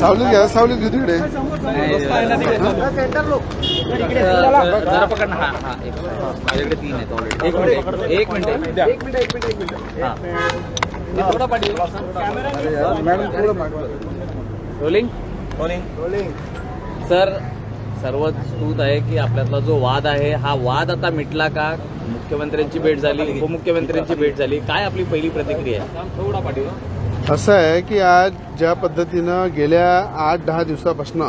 सावलीत घ्या, सावलीत घेऊ तिकडे. जरा पकड ना. हा माझ्याकडे 3 आहेत ऑलरेडी. एक मिनिट हां थोडा पाठी मॅडम थोडं मागवा. रोलिंग सर, सर्वच स्तुत आहे की आपल्यातला जो वाद आहे हा वाद आता मिटला का? मुख्यमंत्र्यांची भेट झाली, उपमुख्यमंत्र्यांची भेट झाली, काय आपली पहिली प्रतिक्रिया आहे? थोडा पाठी. असं आहे की आज ज्या पद्धतीनं गेल्या 8-10 दिवसापासून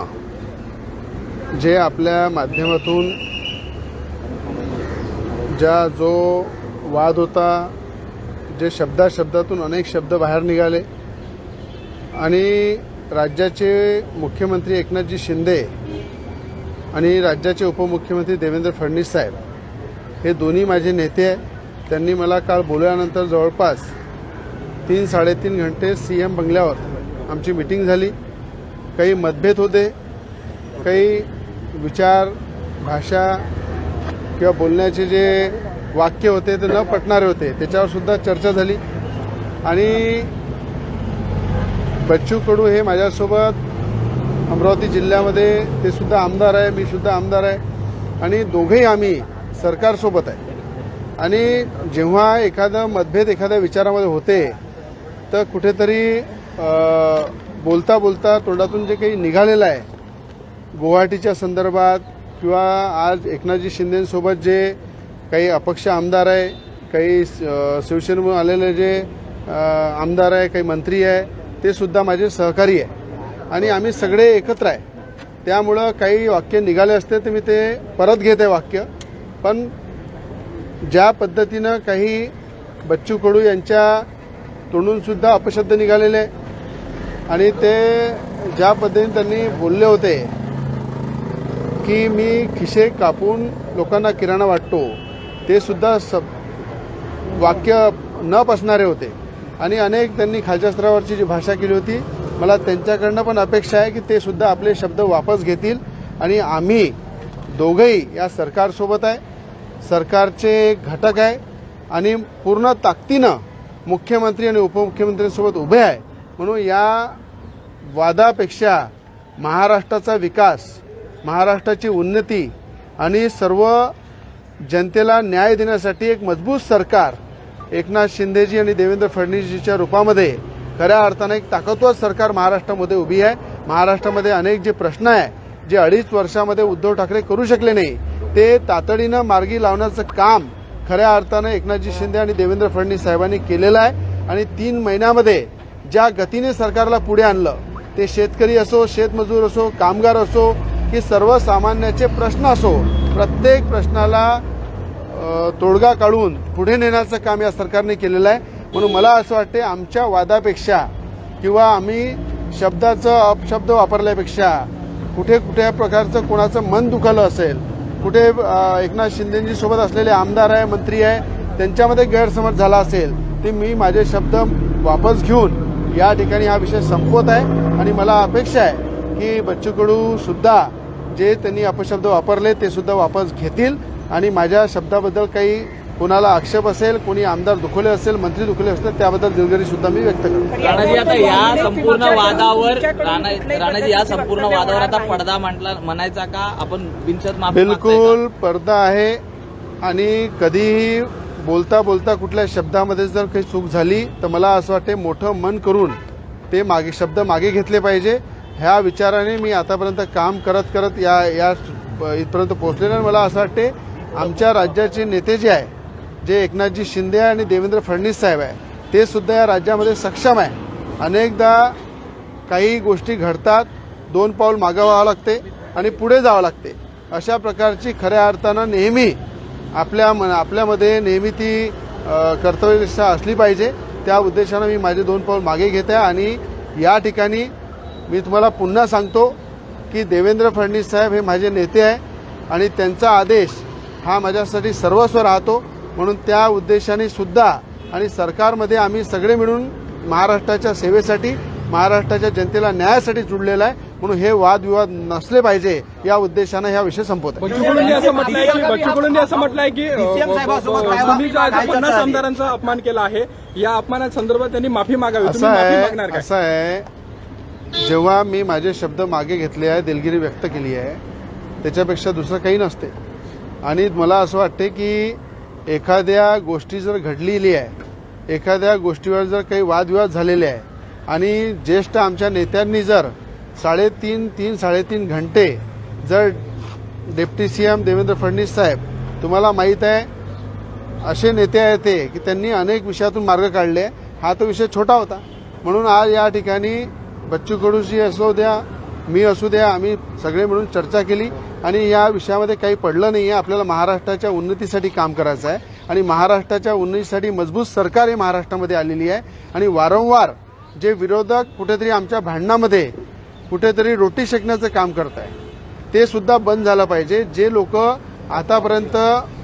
जे आपल्या माध्यमातून जो वाद होता, जे शब्दातून अनेक शब्द बाहेर निघाले आणि राज्याचे मुख्यमंत्री एकनाथजी शिंदे आणि राज्याचे उपमुख्यमंत्री देवेंद्र फडणवीस साहेब हे दोन्ही माझे नेते आहेत. त्यांनी मला काल बोलल्यानंतर जवळपास 3-3.5 घंटे सीएम बंगल्यावर आमची मीटिंग झाली. काही मतभेद होते, काही विचार, भाषा किंवा बोलण्याचे जे वाक्य होते ते न पटणारे होते, त्याच्यावर सुद्धा चर्चा झाली. आणि बच्चू कडू हे माझ्यासोबत अमरावती जिल्ह्यामध्ये, ते सुद्धा आमदार आहे, मी सुद्धा आमदार आहे आणि दोघेही आम्ही सरकारसोबत आहे. आणि जेव्हा एखादा मतभेद एखाद्या विचारामध्ये होते तर कुठेतरी बोलता बोलता तोंडातून जे काही निघालेलं आहे गुवाहाटीच्या संदर्भात किंवा आज एकनाथजी शिंदेसोबत जे काही अपक्ष आमदार आहे, काही शिवसेनेमधून आलेले जे आमदार आहे, काही मंत्री आहे, ते सुद्धा माझे सहकारी आहे आणि आम्ही सगळे एकत्र आहे. त्यामुळं काही वाक्य निघाले असते तर मी ते परत घेत आहे वाक्य. पण ज्या पद्धतीनं काही बच्चू कडू यांच्या तोंडून सुद्धा अपशब्द निघालेले आणि ते ज्या पद्धतीने त्यांनी बोलले होते की मी खिसे कापून लोकांना किराणा वाटतो, ते सुद्धा वाक्य न पसणारे होते. आणि अनेक त्यांनी खालच्या स्तरावरची जी भाषा केली होती, मला त्यांच्याकडनं पण अपेक्षा आहे की ते सुद्धा आपले शब्द वापस घेतील. आणि आम्ही दोघंही या सरकारसोबत आहे, सरकारचे घटक आहे आणि पूर्ण ताकदीनं मुख्यमंत्री आणि उपमुख्यमंत्र्यांसोबत उभे आहे. म्हणून या वादापेक्षा महाराष्ट्राचा विकास, महाराष्ट्राची उन्नती आणि सर्व जनतेला न्याय देण्यासाठी एक मजबूत सरकार एकनाथ शिंदेजी आणि देवेंद्र फडणवीसजीच्या रूपामध्ये खऱ्या अर्थाने एक ताकदवर सरकार महाराष्ट्रामध्ये उभी आहे. महाराष्ट्रामध्ये अनेक जे प्रश्न आहे, जे 2.5 वर्षामध्ये उद्धव ठाकरे करू शकले नाही, ते तातडीनं मार्गी लावण्याचं काम खऱ्या अर्थानं एकनाथजी शिंदे आणि देवेंद्र फडणवीस साहेबांनी केलेलं आहे. आणि 3 महिन्यामध्ये ज्या गतीने सरकारला पुढे आणलं, ते शेतकरी असो, शेतमजूर असो, कामगार असो की सर्वसामान्याचे प्रश्न असो, प्रत्येक प्रश्नाला तोडगा काढून पुढे नेण्याचं काम या सरकारने केलेलं आहे. म्हणून मला असं वाटते आमच्या वादापेक्षा किंवा आम्ही शब्दाचं अपशब्द वापरल्यापेक्षा कुठे प्रकारचं कोणाचं मन दुखावलं असेल, कुठे एकनाथ शिंदेजी सोबत असलेले आमदार आहे, मंत्री आहे, त्यांच्यामध्ये गैरसमज झाला असेल, ते मी माझे शब्द वापस घेऊन या ठिकाणी हा विषय संपवत आहे. आणि मला अपेक्षा आहे की बच्चू कडू सुद्धा जे त्यांनी अपशब्द वापरले ते सुद्धा वापस घेतील. आणि माझ्या शब्दाबद्दल काही कोणाला आक्षेप असेल, कोणी आमदार दुखवले असेल, मंत्री दुखवले असतील, त्याबद्दल दिलगिरी सुद्धा मी व्यक्त करतो. राणाजी, आता या संपूर्ण वादावर राणाजी या संपूर्ण वादावर आता पडदा म्हणायचा का आपण बिनशर्त माफी? बिलकुल पडदा आहे. आणि कधीही बोलता बोलता कुठल्या शब्दामध्ये जर काही चूक झाली तर मला असं वाटते मोठं मन करून ते शब्द मागे घेतले पाहिजे. ह्या विचाराने मी आतापर्यंत काम करत या इथपर्यंत पोहोचलेलं. मला असं वाटते आमच्या राज्याचे नेते जे आहे, जे एकनाथजी शिंदे आणि देवेंद्र फडणवीस साहेब आहे, ते सुद्धा या राज्यामध्ये सक्षम आहे. अनेकदा काही गोष्टी घडतात, 2 पाऊल मागं व्हावं लागते आणि पुढे जावं लागते. अशा प्रकारची खऱ्या अर्थानं नेहमी आपल्यामध्ये नेहमी ती कर्तव्यनिष्ठा असली पाहिजे. त्या उद्देशानं मी माझे 2 पाऊल मागे घेत आहे. आणि या ठिकाणी मी तुम्हाला पुन्हा सांगतो की देवेंद्र फडणवीस साहेब हे माझे नेते आहे आणि त्यांचा आदेश हा माझ्यासाठी सर्वस्व राहतो. म्हणून त्या उद्देशाने सुद्धा आणि सरकारमध्ये आम्ही सगळे मिळून महाराष्ट्राच्या सेवेसाठी, महाराष्ट्राच्या जनतेला न्यायासाठी जुडलेला आहे. म्हणून हे वादविवाद नसले पाहिजे या उद्देशानं हा विषय संपवत आहे. बच्चू कडूंनी असं म्हटलंय की तुम्ही 50 आमदारांचा अपमान केला आहे, या अपमानासंदर्भात त्यांनी माफी मागावी. असं आहे जेव्हा मी माझे शब्द मागे घेतले आहे, दिलगिरी व्यक्त केली आहे, त्याच्यापेक्षा दुसरं काही नसते. आणि मला असं वाटते की एखाद्या गोष्टी जर घडलेली आहे, एखाद्या गोष्टीवर जर काही वादविवाद झालेले आहे आणि ज्येष्ठ आमच्या नेत्यांनी जर 3.5 घंटे जर डेप्टी सीएम देवेंद्र फडणवीस साहेब, तुम्हाला माहीत आहे असे नेते आहेत ते की त्यांनी अनेक विषयातून मार्ग काढले. हा तो विषय छोटा होता म्हणून आज या ठिकाणी बच्चू कडूजी असू द्या, मी असू द्या, आम्ही सगळे मिळून चर्चा केली आणि या विषयामध्ये काही पडलं नाही आहे. आपल्याला महाराष्ट्राच्या उन्नतीसाठी काम करायचं आहे आणि महाराष्ट्राच्या उन्नतीसाठी मजबूत सरकार ही महाराष्ट्रामध्ये आलेली आहे. आणि वारंवार जे विरोधक कुठेतरी आमच्या भांडणामध्ये कुठेतरी रोटी शेकण्याचं काम करत आहे ते सुद्धा बंद झालं पाहिजे. जे लोक आतापर्यंत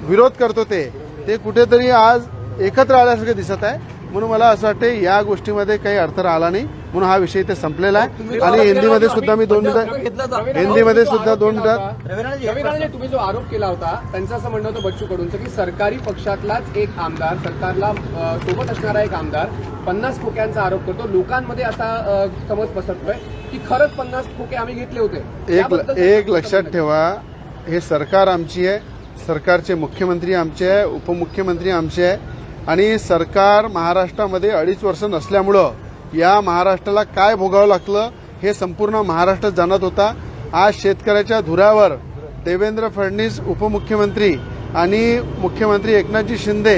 विरोध करत होते ते कुठेतरी आज एकत्र आल्यासारखं दिसत आहे. म्हणून मला असं वाटते या गोष्टीमध्ये काही अर्थ राहिला नाही म्हणून हा विषय इथे संपलेला आहे. आणि हिंदीमध्ये सुद्धा मी 2 मिनिटात हिंदीमध्ये सुद्धा 2 मिनिटात रवी राणे, तुम्ही जो आरोप केला होता त्यांचं असं म्हणणं होतं बच्चू कडूंचं की सरकारी पक्षातलाच एक आमदार, सरकारला सोबत असणारा एक आमदार 50 खोक्यांचा आरोप करतो. लोकांमध्ये असा समज पसरतोय की खरंच 50 खोके आम्ही घेतले होते. एक लक्षात ठेवा, हे सरकार आमची आहे, सरकारचे मुख्यमंत्री आमचे आहे, उपमुख्यमंत्री आमचे आहे आणि सरकार महाराष्ट्रामध्ये 2.5 वर्ष नसल्यामुळं या महाराष्ट्राला काय भोगावं लागलं हे संपूर्ण महाराष्ट्र जाणत होता. आज शेतकऱ्याच्या धुऱ्यावर देवेंद्र फडणवीस उपमुख्यमंत्री आणि मुख्यमंत्री एकनाथजी शिंदे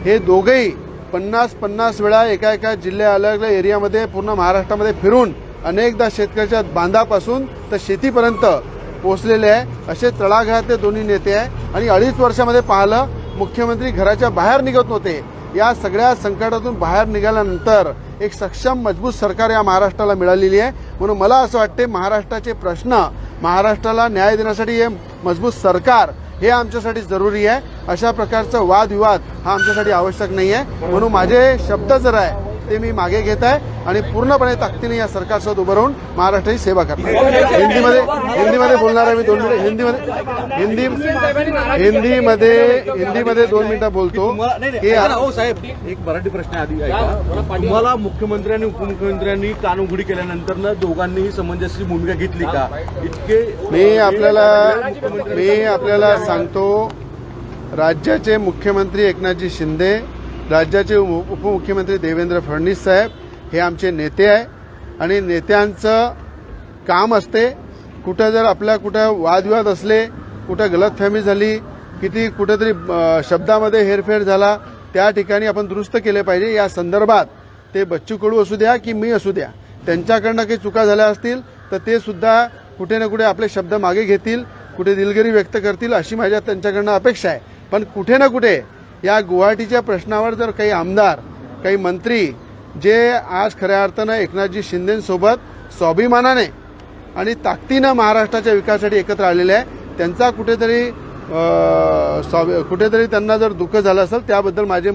हे दोघेही 50 वेळा एका जिल्ह्या अलग अलग एरियामध्ये पूर्ण महाराष्ट्रामध्ये फिरून अनेकदा शेतकऱ्याच्या बांधापासून तर शेतीपर्यंत पोहोचलेले आहे. असे तळागाळातले दोन्ही नेते आहे आणि 2.5 वर्षामध्ये पाहिलं मुख्यमंत्री घराच्या बाहेर निघत नव्हते. या सगळ्या संकटातून बाहेर निघाल्यानंतर एक सक्षम मजबूत सरकार या महाराष्ट्राला मिळालेली आहे. म्हणून मला असं वाटते महाराष्ट्राचे प्रश्न, महाराष्ट्राला न्याय देण्यासाठी हे मजबूत सरकार हे आमच्यासाठी जरुरी आहे. अशा प्रकारचा वादविवाद हा आमच्यासाठी आवश्यक नाही आहे. म्हणून माझे शब्द जर आहे ते मी मागे घेत आहे आणि पूर्णपणे ताकदीने या सरकारसोबत उभं राहून महाराष्ट्राची सेवा करणार. हिंदीमध्ये बोलणार आहे मी 2 मिनिट. हिंदीमध्ये 2 मिनिटं बोलतो की साहेब एक मराठी प्रश्न आधी ऐका. तुम्हाला मुख्यमंत्री आणि उपमुख्यमंत्र्यांनी कानउघडी केल्यानंतर दोघांनीही समंजस भूमिका घेतली का? इतके मी आपल्याला सांगतो, राज्याचे मुख्यमंत्री एकनाथजी शिंदे, राज्याचे उपमुख्यमंत्री देवेंद्र फडणवीस साहेब हे आमचे नेते आहे आणि नेत्यांचं काम असते कुठं जर आपल्या कुठं वादविवाद असले, कुठं गलतफहमी झाली, कुठेतरी शब्दामध्ये हेरफेर झाला, त्या ठिकाणी आपण दुरुस्त केले पाहिजे. या संदर्भात ते बच्चू कडू असू द्या की मी असू द्या, त्यांच्याकडनं काही चुका झाल्या असतील तर ते सुद्धा कुठे ना कुठे आपले शब्द मागे घेतील, कुठे दिलगिरी व्यक्त करतील अशी माझ्या त्यांच्याकडनं अपेक्षा आहे. पण कुठे ना कुठे या गुवाहाटीच्या प्रश्नावर जर काही आमदार, काही मंत्री जे आज खऱ्या अर्थानं एकनाथजी शिंदेसोबत स्वाभिमानाने आणि ताकदीनं महाराष्ट्राच्या विकासासाठी एकत्र आलेले आहे, त्यांचा कुठेतरी त्यांना जर दुःख झालं असेल त्याबद्दल माझे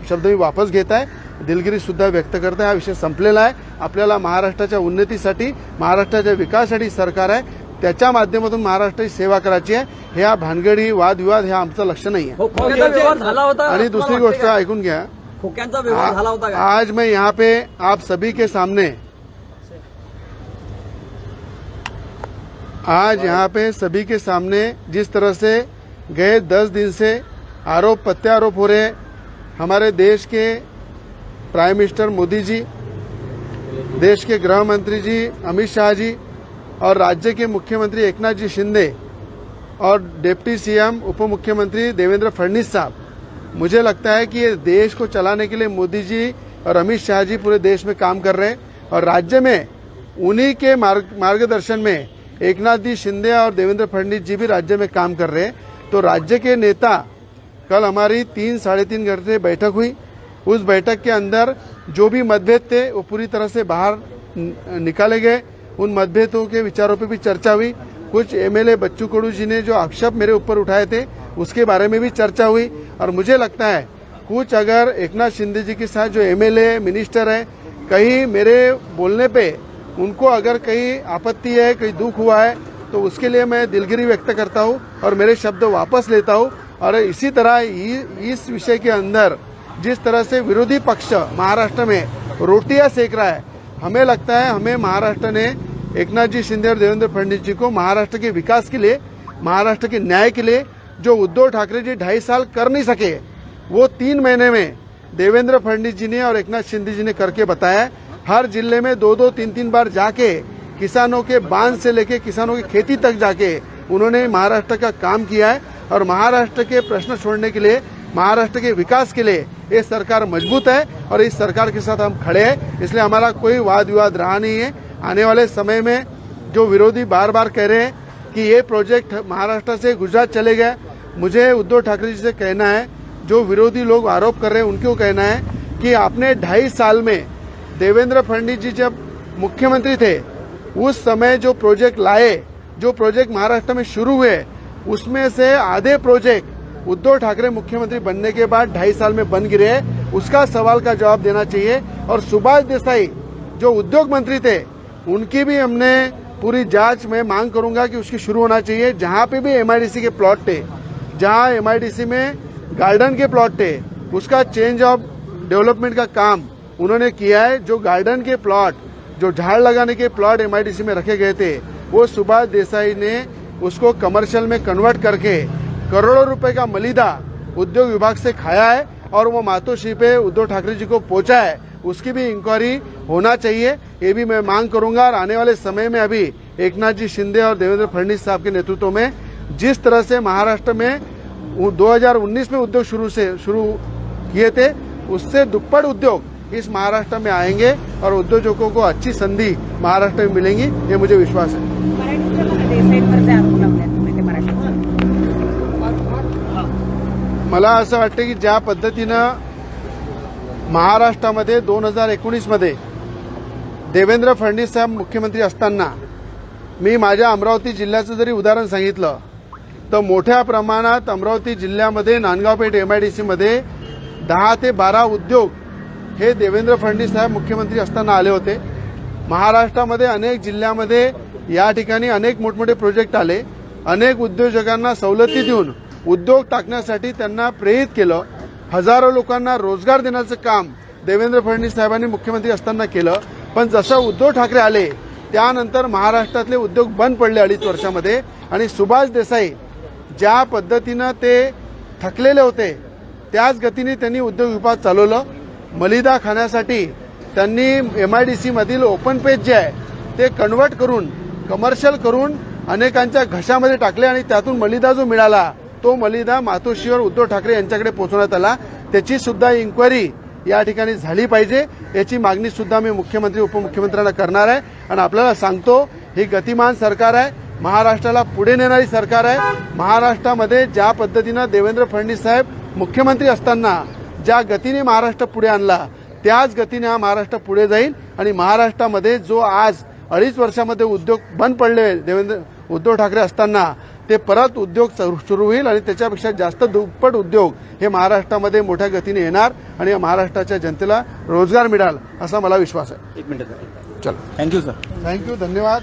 शब्द मी वापस घेत आहे, दिलगिरी सुद्धा व्यक्त करत आहे. हा विषय संपलेला आहे. आपल्याला महाराष्ट्राच्या उन्नतीसाठी, महाराष्ट्राच्या विकासासाठी सरकार आहे, त्याच्या माध्यमातून महाराष्ट्राची सेवा करायची आहे. ह्या भानगडी वादविवाद हे आमचं लक्ष नाही आहे. आणि दुसरी गोष्ट ऐकून घ्या, खोक्यांचा व्यवहार झाला होता का? आज मैं यहाँ पे आप सभी के सामने जिस तरह से गए 10 दिन से आरोप प्रत्यारोप हो रहे, हमारे देश के प्राइम मिनिस्टर मोदी जी, देश के गृह मंत्री जी अमित शाह जी और राज्य के मुख्यमंत्री एकनाथ जी शिंदे और डिप्टी सीएम उप मुख्यमंत्री देवेंद्र फडणवीस साहब, मुझे लगता है कि ये देश को चलाने के लिए मोदी जी और अमित शाह जी पूरे देश में काम कर रहे हैं और राज्य में उन्हीं के मार्गदर्शन में एकनाथ जी शिंदे और देवेंद्र फडणवीस जी भी राज्य में काम कर रहे हैं. तो राज्य के नेता, कल हमारी 3-3.5 घंटे बैठक हुई. उस बैठक के अंदर जो भी मतभेद थे वो पूरी तरह से बाहर निकाले गए. उन मतभेदों के विचारों पे भी चर्चा हुई. कुछ एमएलए बच्चू कडू जी ने जो आक्षेप मेरे ऊपर उठाए थे उसके बारे में भी चर्चा हुई. और मुझे लगता है कुछ अगर एकनाथ शिंदे जी के साथ जो एमएलए मिनिस्टर है, कहीं मेरे बोलने पे उनको अगर कहीं आपत्ति है, कहीं दुख हुआ है, तो उसके लिए मैं दिलगिरी व्यक्त करता हूँ और मेरे शब्द वापस लेता हूँ. और इसी तरह इस विषय के अंदर जिस तरह से विरोधी पक्ष महाराष्ट्र में रोटियां सेक रहा है, हमें लगता है हमें महाराष्ट्र ने एकनाथ जी शिंदे और देवेंद्र फडणवीस जी को महाराष्ट्र के विकास के लिए, महाराष्ट्र के न्याय के लिए जो उद्धव ठाकरे जी 2.5 साल कर नहीं सके वो 3 महीने में देवेंद्र फडणवीस जी ने और एकनाथ शिंदे जी ने करके बताया। हर जिले में 2-2, 3-3 बार जाके किसानों के बांध से लेके किसानों की खेती तक जाके उन्होंने महाराष्ट्र का काम किया है और महाराष्ट्र के प्रश्न छोड़ने के लिए, महाराष्ट्र के विकास के लिए ये सरकार मजबूत है और इस सरकार के साथ हम खड़े हैं। इसलिए हमारा कोई वाद विवाद रहा नहीं है। आने वाले समय में जो विरोधी बार बार कह रहे हैं कि ये प्रोजेक्ट महाराष्ट्र से गुजरात चले गए, मुझे उद्धव ठाकरे जी से कहना है, जो विरोधी लोग आरोप कर रहे हैं उनको कहना है कि आपने 2.5 साल में देवेंद्र फडणवीस जी जब मुख्यमंत्री थे उस समय जो प्रोजेक्ट लाए, जो प्रोजेक्ट महाराष्ट्र में शुरू हुए, उसमें से आधे प्रोजेक्ट उद्धव ठाकरे मुख्यमंत्री बनने के बाद 2.5 साल में बन गिरे। उसका सवाल का जवाब देना चाहिए। और सुभाष देसाई जो उद्योग मंत्री थे उनकी भी हमने पूरी जांच में मांग करूंगा कि उसकी शुरू होना चाहिए। जहां पे भी एमआईडीसी के प्लॉट थे, जहां एमआईडीसी में गार्डन के प्लॉट थे, उसका चेंज ऑफ डेवलपमेंट का काम उन्होंने किया है। जो गार्डन के प्लॉट, जो झाड़ लगाने के प्लॉट एमआईडीसी में रखे गए थे, वो सुभाष देसाई ने उसको कमर्शियल में कन्वर्ट करके करोड़ों रुपए का मलिदा उद्योग विभाग से खाया है और वो मातोश्री पे उद्धव ठाकरे जी को पहुंचा है। उसकी भी इंक्वायरी होना चाहिए, ये भी मैं मांग करूंगा। और आने वाले समय में अभी एकनाथ जी शिंदे और देवेंद्र फडणवीस साहब के नेतृत्व में जिस तरह से महाराष्ट्र में 2019 में उद्योग शुरू किए थे, उससे दुप्पट उद्योग इस महाराष्ट्र में आएंगे और उद्योजकों को अच्छी संधि महाराष्ट्र में मिलेंगी, ये मुझे विश्वास है। मला असं वाटतं की ज्या पद्धतीनं महाराष्ट्रामध्ये 2019 मध्ये देवेंद्र फडणवीस साहेब मुख्यमंत्री असताना मी माझ्या अमरावती जिल्ह्याचं जरी उदाहरण सांगितलं तर मोठ्या प्रमाणात अमरावती जिल्ह्यामध्ये नांदगावपेठ एमआयडीसीमध्ये 10 ते 12 उद्योग हे देवेंद्र फडणवीस साहेब मुख्यमंत्री असताना आले होते। महाराष्ट्रामध्ये अनेक जिल्ह्यामध्ये या ठिकाणी अनेक मोठमोठे प्रोजेक्ट आले, अनेक उद्योजकांना सवलती देऊन उद्योग टाकण्यासाठी त्यांना प्रेरित केलं। हजारो लोकांना रोजगार देण्याचं काम देवेंद्र फडणवीस साहेबांनी मुख्यमंत्री असताना केलं। पण जसं उद्धव ठाकरे आले त्यानंतर महाराष्ट्रातले उद्योग बंद पडले 2.5 वर्षामध्ये आणि सुभाष देसाई ज्या पद्धतीनं ते थकलेले होते त्याच गतीने त्यांनी उद्योग विभाग चालवलं। मलिदा खाण्यासाठी त्यांनी एमआयडीसी मधील ओपन पेज जे आहे ते कन्वर्ट करून कमर्शियल करून अनेकांच्या घशामध्ये टाकले आणि त्यातून मलिदा जो मिळाला तो मलिदा मातोश्रीवर उद्धव ठाकरे यांच्याकडे पोहोचवण्यात आला। त्याची सुद्धा इन्क्वायरी या ठिकाणी झाली पाहिजे, याची मागणी सुद्धा मी मुख्यमंत्री उपमुख्यमंत्र्यांना करणार आहे। आणि आपल्याला सांगतो ही गतिमान सरकार आहे, महाराष्ट्राला पुढे नेणारी सरकार आहे। महाराष्ट्रामध्ये ज्या पद्धतीनं देवेंद्र फडणवीस साहेब मुख्यमंत्री असताना ज्या गतीने महाराष्ट्र पुढे आणला त्याच गतीने हा महाराष्ट्र पुढे जाईल। आणि महाराष्ट्रामध्ये जो आज 2.5 वर्षामध्ये उद्योग बंद पडले उद्धव ठाकरे असताना ते परत उद्योग सुरू होईल आणि त्याच्यापेक्षा जास्त दुप्पट उद्योग हे महाराष्ट्रामध्ये मोठ्या गतीने येणार आणि महाराष्ट्राच्या जनतेला रोजगार मिळाल असा मला विश्वास आहे। 1 मिनिट सर. चलो थँक्यू सर. थँक्यू, धन्यवाद।